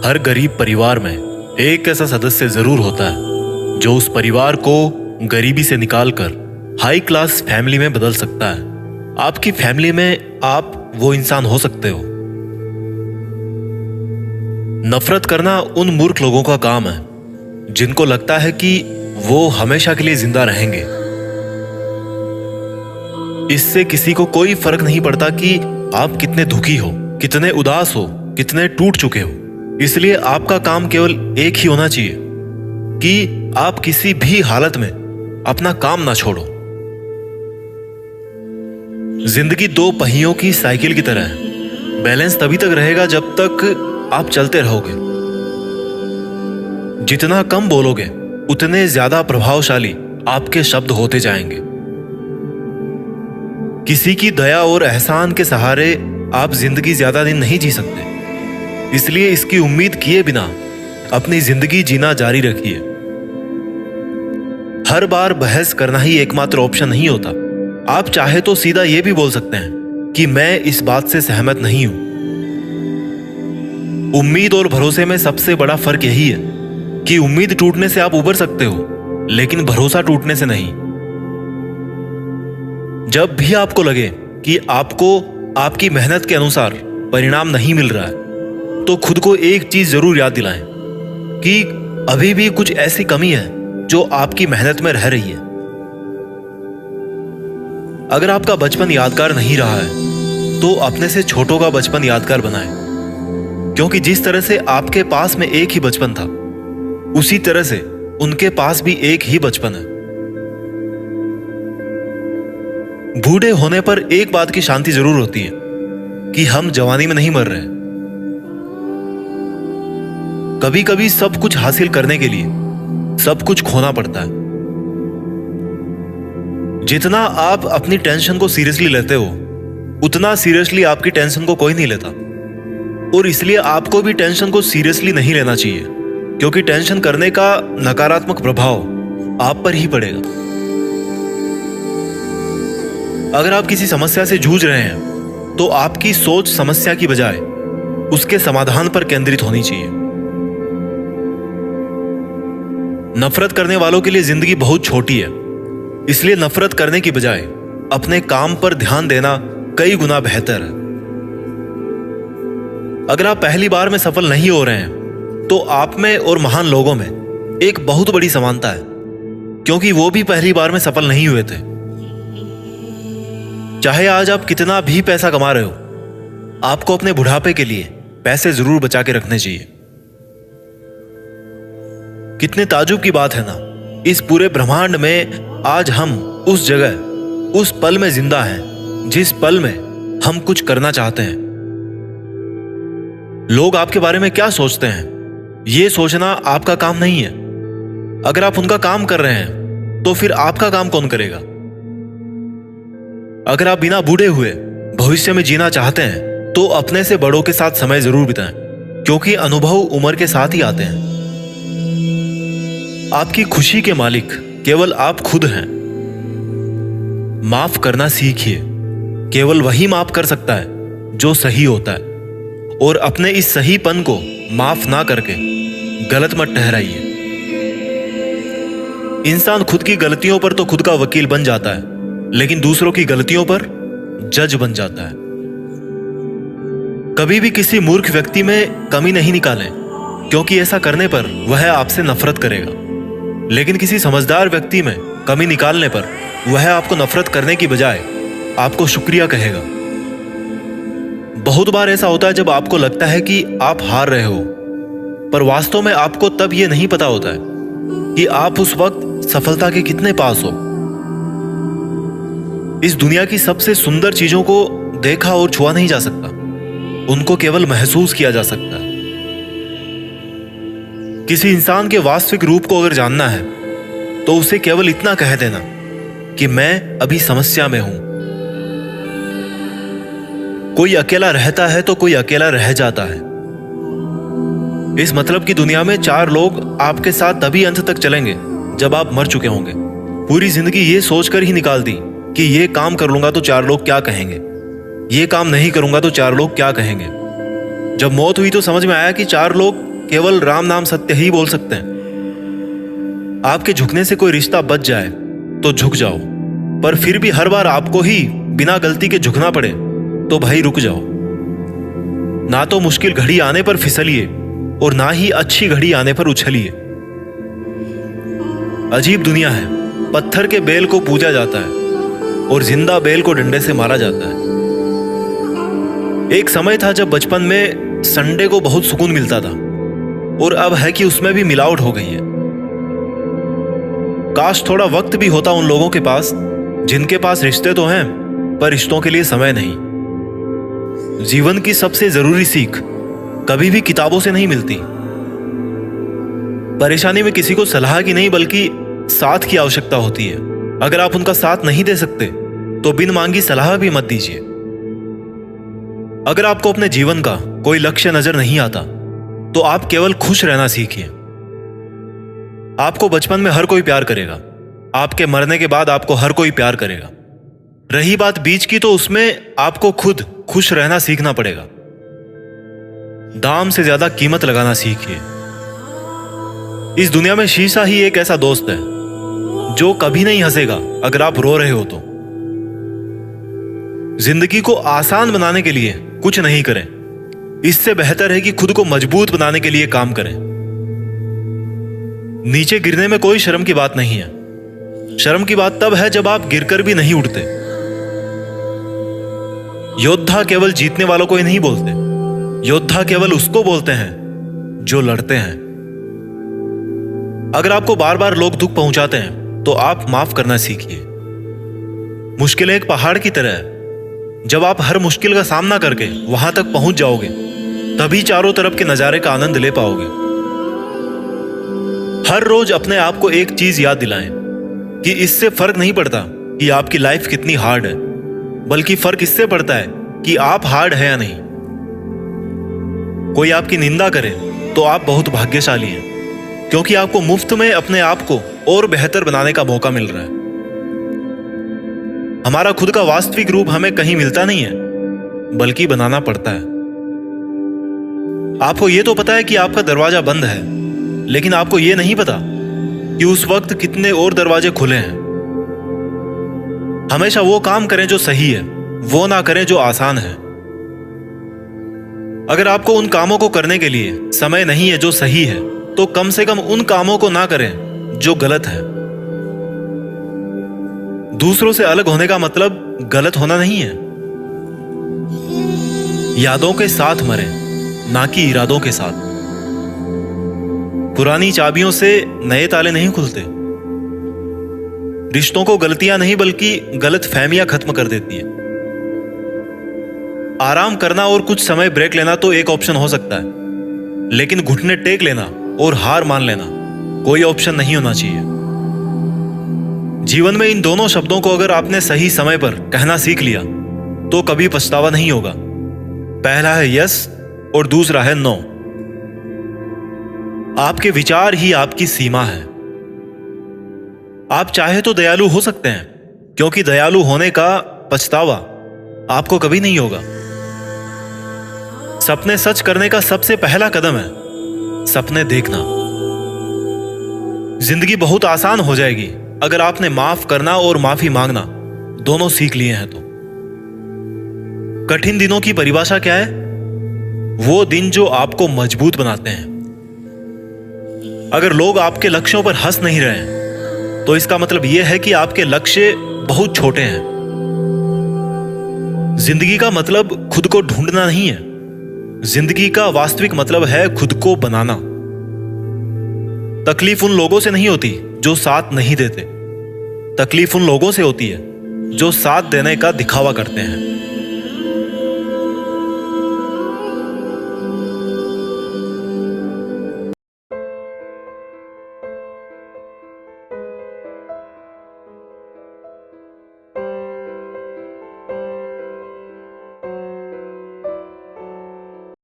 हर गरीब परिवार में एक ऐसा सदस्य जरूर होता है जो उस परिवार को गरीबी से निकालकर हाई क्लास फैमिली में बदल सकता है। आपकी फैमिली में आप वो इंसान हो सकते हो। नफरत करना उन मूर्ख लोगों का काम है जिनको लगता है कि वो हमेशा के लिए जिंदा रहेंगे। इससे किसी को कोई फर्क नहीं पड़ता कि आप कितने दुखी हो, कितने उदास हो, कितने टूट चुके हो। इसलिए आपका काम केवल एक ही होना चाहिए कि आप किसी भी हालत में अपना काम ना छोड़ो। जिंदगी दो पहियों की साइकिल की तरह है। बैलेंस तभी तक रहेगा जब तक आप चलते रहोगे। जितना कम बोलोगे उतने ज्यादा प्रभावशाली आपके शब्द होते जाएंगे। किसी की दया और एहसान के सहारे आप जिंदगी ज्यादा दिन नहीं जी सकते। इसलिए इसकी उम्मीद किए बिना अपनी जिंदगी जीना जारी रखिए। हर बार बहस करना ही एकमात्र ऑप्शन नहीं होता। आप चाहे तो सीधा यह भी बोल सकते हैं कि मैं इस बात से सहमत नहीं हूं। उम्मीद और भरोसे में सबसे बड़ा फर्क यही है कि उम्मीद टूटने से आप उबर सकते हो, लेकिन भरोसा टूटने से नहीं। जब भी आपको लगे कि आपको आपकी मेहनत के अनुसार परिणाम नहीं मिल रहा है, तो खुद को एक चीज जरूर याद दिलाएं कि अभी भी कुछ ऐसी कमी है जो आपकी मेहनत में रह रही है। अगर आपका बचपन यादगार नहीं रहा है तो अपने से छोटों का बचपन यादगार बनाएं, क्योंकि जिस तरह से आपके पास में एक ही बचपन था, उसी तरह से उनके पास भी एक ही बचपन है। बूढ़े होने पर एक बात की शांति जरूर होती है कि हम जवानी में नहीं मर रहे। कभी कभी सब कुछ हासिल करने के लिए सब कुछ खोना पड़ता है। जितना आप अपनी टेंशन को सीरियसली लेते हो, उतना सीरियसली आपकी टेंशन को कोई नहीं लेता। और इसलिए आपको भी टेंशन को सीरियसली नहीं लेना चाहिए, क्योंकि टेंशन करने का नकारात्मक प्रभाव आप पर ही पड़ेगा। अगर आप किसी समस्या से जूझ रहे हैं तो आपकी सोच समस्या की बजाय उसके समाधान पर केंद्रित होनी चाहिए। नफरत करने वालों के लिए जिंदगी बहुत छोटी है, इसलिए नफरत करने की बजाय अपने काम पर ध्यान देना कई गुना बेहतर है। अगर आप पहली बार में सफल नहीं हो रहे हैं तो आप में और महान लोगों में एक बहुत बड़ी समानता है, क्योंकि वो भी पहली बार में सफल नहीं हुए थे। चाहे आज आप कितना भी पैसा कमा रहे हो, आपको अपने बुढ़ापे के लिए पैसे जरूर बचा के रखने चाहिए। कितने ताजुब की बात है ना, इस पूरे ब्रह्मांड में आज हम उस जगह, उस पल में जिंदा हैं जिस पल में हम कुछ करना चाहते हैं। लोग आपके बारे में क्या सोचते हैं, यह सोचना आपका काम नहीं है। अगर आप उनका काम कर रहे हैं तो फिर आपका काम कौन करेगा? अगर आप बिना बूढ़े हुए भविष्य में जीना चाहते हैं तो अपने से बड़ों के साथ समय जरूर बिताएं, क्योंकि अनुभव उम्र के साथ ही आते हैं। आपकी खुशी के मालिक केवल आप खुद हैं। माफ करना सीखिए। केवल वही माफ कर सकता है जो सही होता है, और अपने इस सहीपन को माफ ना करके गलत मत ठहराइए। इंसान खुद की गलतियों पर तो खुद का वकील बन जाता है, लेकिन दूसरों की गलतियों पर जज बन जाता है। कभी भी किसी मूर्ख व्यक्ति में कमी नहीं निकालें, क्योंकि ऐसा करने पर वह आपसे नफरत करेगा। लेकिन किसी समझदार व्यक्ति में कमी निकालने पर वह आपको नफरत करने की बजाय आपको शुक्रिया कहेगा। बहुत बार ऐसा होता है जब आपको लगता है कि आप हार रहे हो, पर वास्तव में आपको तब यह नहीं पता होता है कि आप उस वक्त सफलता के कितने पास हो। इस दुनिया की सबसे सुंदर चीजों को देखा और छुआ नहीं जा सकता, उनको केवल महसूस किया जा सकता है। किसी इंसान के वास्तविक रूप को अगर जानना है तो उसे केवल इतना कह देना कि मैं अभी समस्या में हूं। कोई अकेला रहता है तो कोई अकेला रह जाता है। इस मतलब की दुनिया में 4 लोग आपके साथ तभी अंत तक चलेंगे जब आप मर चुके होंगे। पूरी जिंदगी ये सोचकर ही निकाल दी कि ये काम कर लूंगा तो 4 लोग क्या कहेंगे, ये काम नहीं करूंगा तो 4 लोग क्या कहेंगे। जब मौत हुई तो समझ में आया कि 4 लोग केवल राम नाम सत्य ही बोल सकते हैं। आपके झुकने से कोई रिश्ता बच जाए तो झुक जाओ, पर फिर भी हर बार आपको ही बिना गलती के झुकना पड़े तो भाई रुक जाओ। ना तो मुश्किल घड़ी आने पर फिसलिए और ना ही अच्छी घड़ी आने पर उछलिए। अजीब दुनिया है, पत्थर के बैल को पूजा जाता है और जिंदा बैल को डंडे से मारा जाता है। एक समय था जब बचपन में संडे को बहुत सुकून मिलता था, और अब है कि उसमें भी मिलावट हो गई है। काश थोड़ा वक्त भी होता उन लोगों के पास जिनके पास रिश्ते तो हैं पर रिश्तों के लिए समय नहीं। जीवन की सबसे जरूरी सीख कभी भी किताबों से नहीं मिलती। परेशानी में किसी को सलाह की नहीं बल्कि साथ की आवश्यकता होती है। अगर आप उनका साथ नहीं दे सकते तो बिन मांगी सलाह भी मत दीजिए। अगर आपको अपने जीवन का कोई लक्ष्य नजर नहीं आता तो आप केवल खुश रहना सीखिए। आपको बचपन में हर कोई प्यार करेगा, आपके मरने के बाद आपको हर कोई प्यार करेगा। रही बात बीच की तो उसमें आपको खुद खुश रहना सीखना पड़ेगा। दाम से ज्यादा कीमत लगाना सीखिए। इस दुनिया में शीशा ही एक ऐसा दोस्त है जो कभी नहीं हंसेगा अगर आप रो रहे हो तो। जिंदगी को आसान बनाने के लिए कुछ नहीं करें, इससे बेहतर है कि खुद को मजबूत बनाने के लिए काम करें। नीचे गिरने में कोई शर्म की बात नहीं है। शर्म की बात तब है जब आप गिरकर भी नहीं उठते। योद्धा केवल जीतने वालों को ही नहीं बोलते, योद्धा केवल उसको बोलते हैं जो लड़ते हैं। अगर आपको बार बार लोग दुख पहुंचाते हैं तो आप माफ करना सीखिए। मुश्किलें एक पहाड़ की तरह है, जब आप हर मुश्किल का सामना करके वहां तक पहुंच जाओगे तभी चारों तरफ के नजारे का आनंद ले पाओगे। हर रोज अपने आप को एक चीज याद दिलाएं कि इससे फर्क नहीं पड़ता कि आपकी लाइफ कितनी हार्ड है, बल्कि फर्क इससे पड़ता है कि आप हार्ड है या नहीं। कोई आपकी निंदा करे तो आप बहुत भाग्यशाली हैं, क्योंकि आपको मुफ्त में अपने आप को और बेहतर बनाने का मौका मिल रहा है। हमारा खुद का वास्तविक रूप हमें कहीं मिलता नहीं है, बल्कि बनाना पड़ता है। आपको यह तो पता है कि आपका दरवाजा बंद है, लेकिन आपको यह नहीं पता कि उस वक्त कितने और दरवाजे खुले हैं। हमेशा वो काम करें जो सही है, वो ना करें जो आसान है। अगर आपको उन कामों को करने के लिए समय नहीं है जो सही है, तो कम से कम उन कामों को ना करें जो गलत है। दूसरों से अलग होने का मतलब गलत होना नहीं है। यादों के साथ मरें, ना कि इरादों के साथ। पुरानी चाबियों से नए ताले नहीं खुलते। रिश्तों को गलतियां नहीं बल्कि गलत फहमियां खत्म कर देती है। आराम करना और कुछ समय ब्रेक लेना तो एक ऑप्शन हो सकता है, लेकिन घुटने टेक लेना और हार मान लेना कोई ऑप्शन नहीं होना चाहिए। जीवन में इन दोनों शब्दों को अगर आपने सही समय पर कहना सीख लिया तो कभी पछतावा नहीं होगा। पहला है यस और दूसरा है नो। आपके विचार ही आपकी सीमा है। आप चाहे तो दयालु हो सकते हैं, क्योंकि दयालु होने का पछतावा आपको कभी नहीं होगा। सपने सच करने का सबसे पहला कदम है सपने देखना। जिंदगी बहुत आसान हो जाएगी अगर आपने माफ करना और माफी मांगना दोनों सीख लिए हैं तो। कठिन दिनों की परिभाषा क्या है? वो दिन जो आपको मजबूत बनाते हैं। अगर लोग आपके लक्ष्यों पर हंस नहीं रहे हैं तो इसका मतलब यह है कि आपके लक्ष्य बहुत छोटे हैं। जिंदगी का मतलब खुद को ढूंढना नहीं है, जिंदगी का वास्तविक मतलब है खुद को बनाना। तकलीफ उन लोगों से नहीं होती जो साथ नहीं देते, तकलीफ उन लोगों से होती है जो साथ देने का दिखावा करते हैं।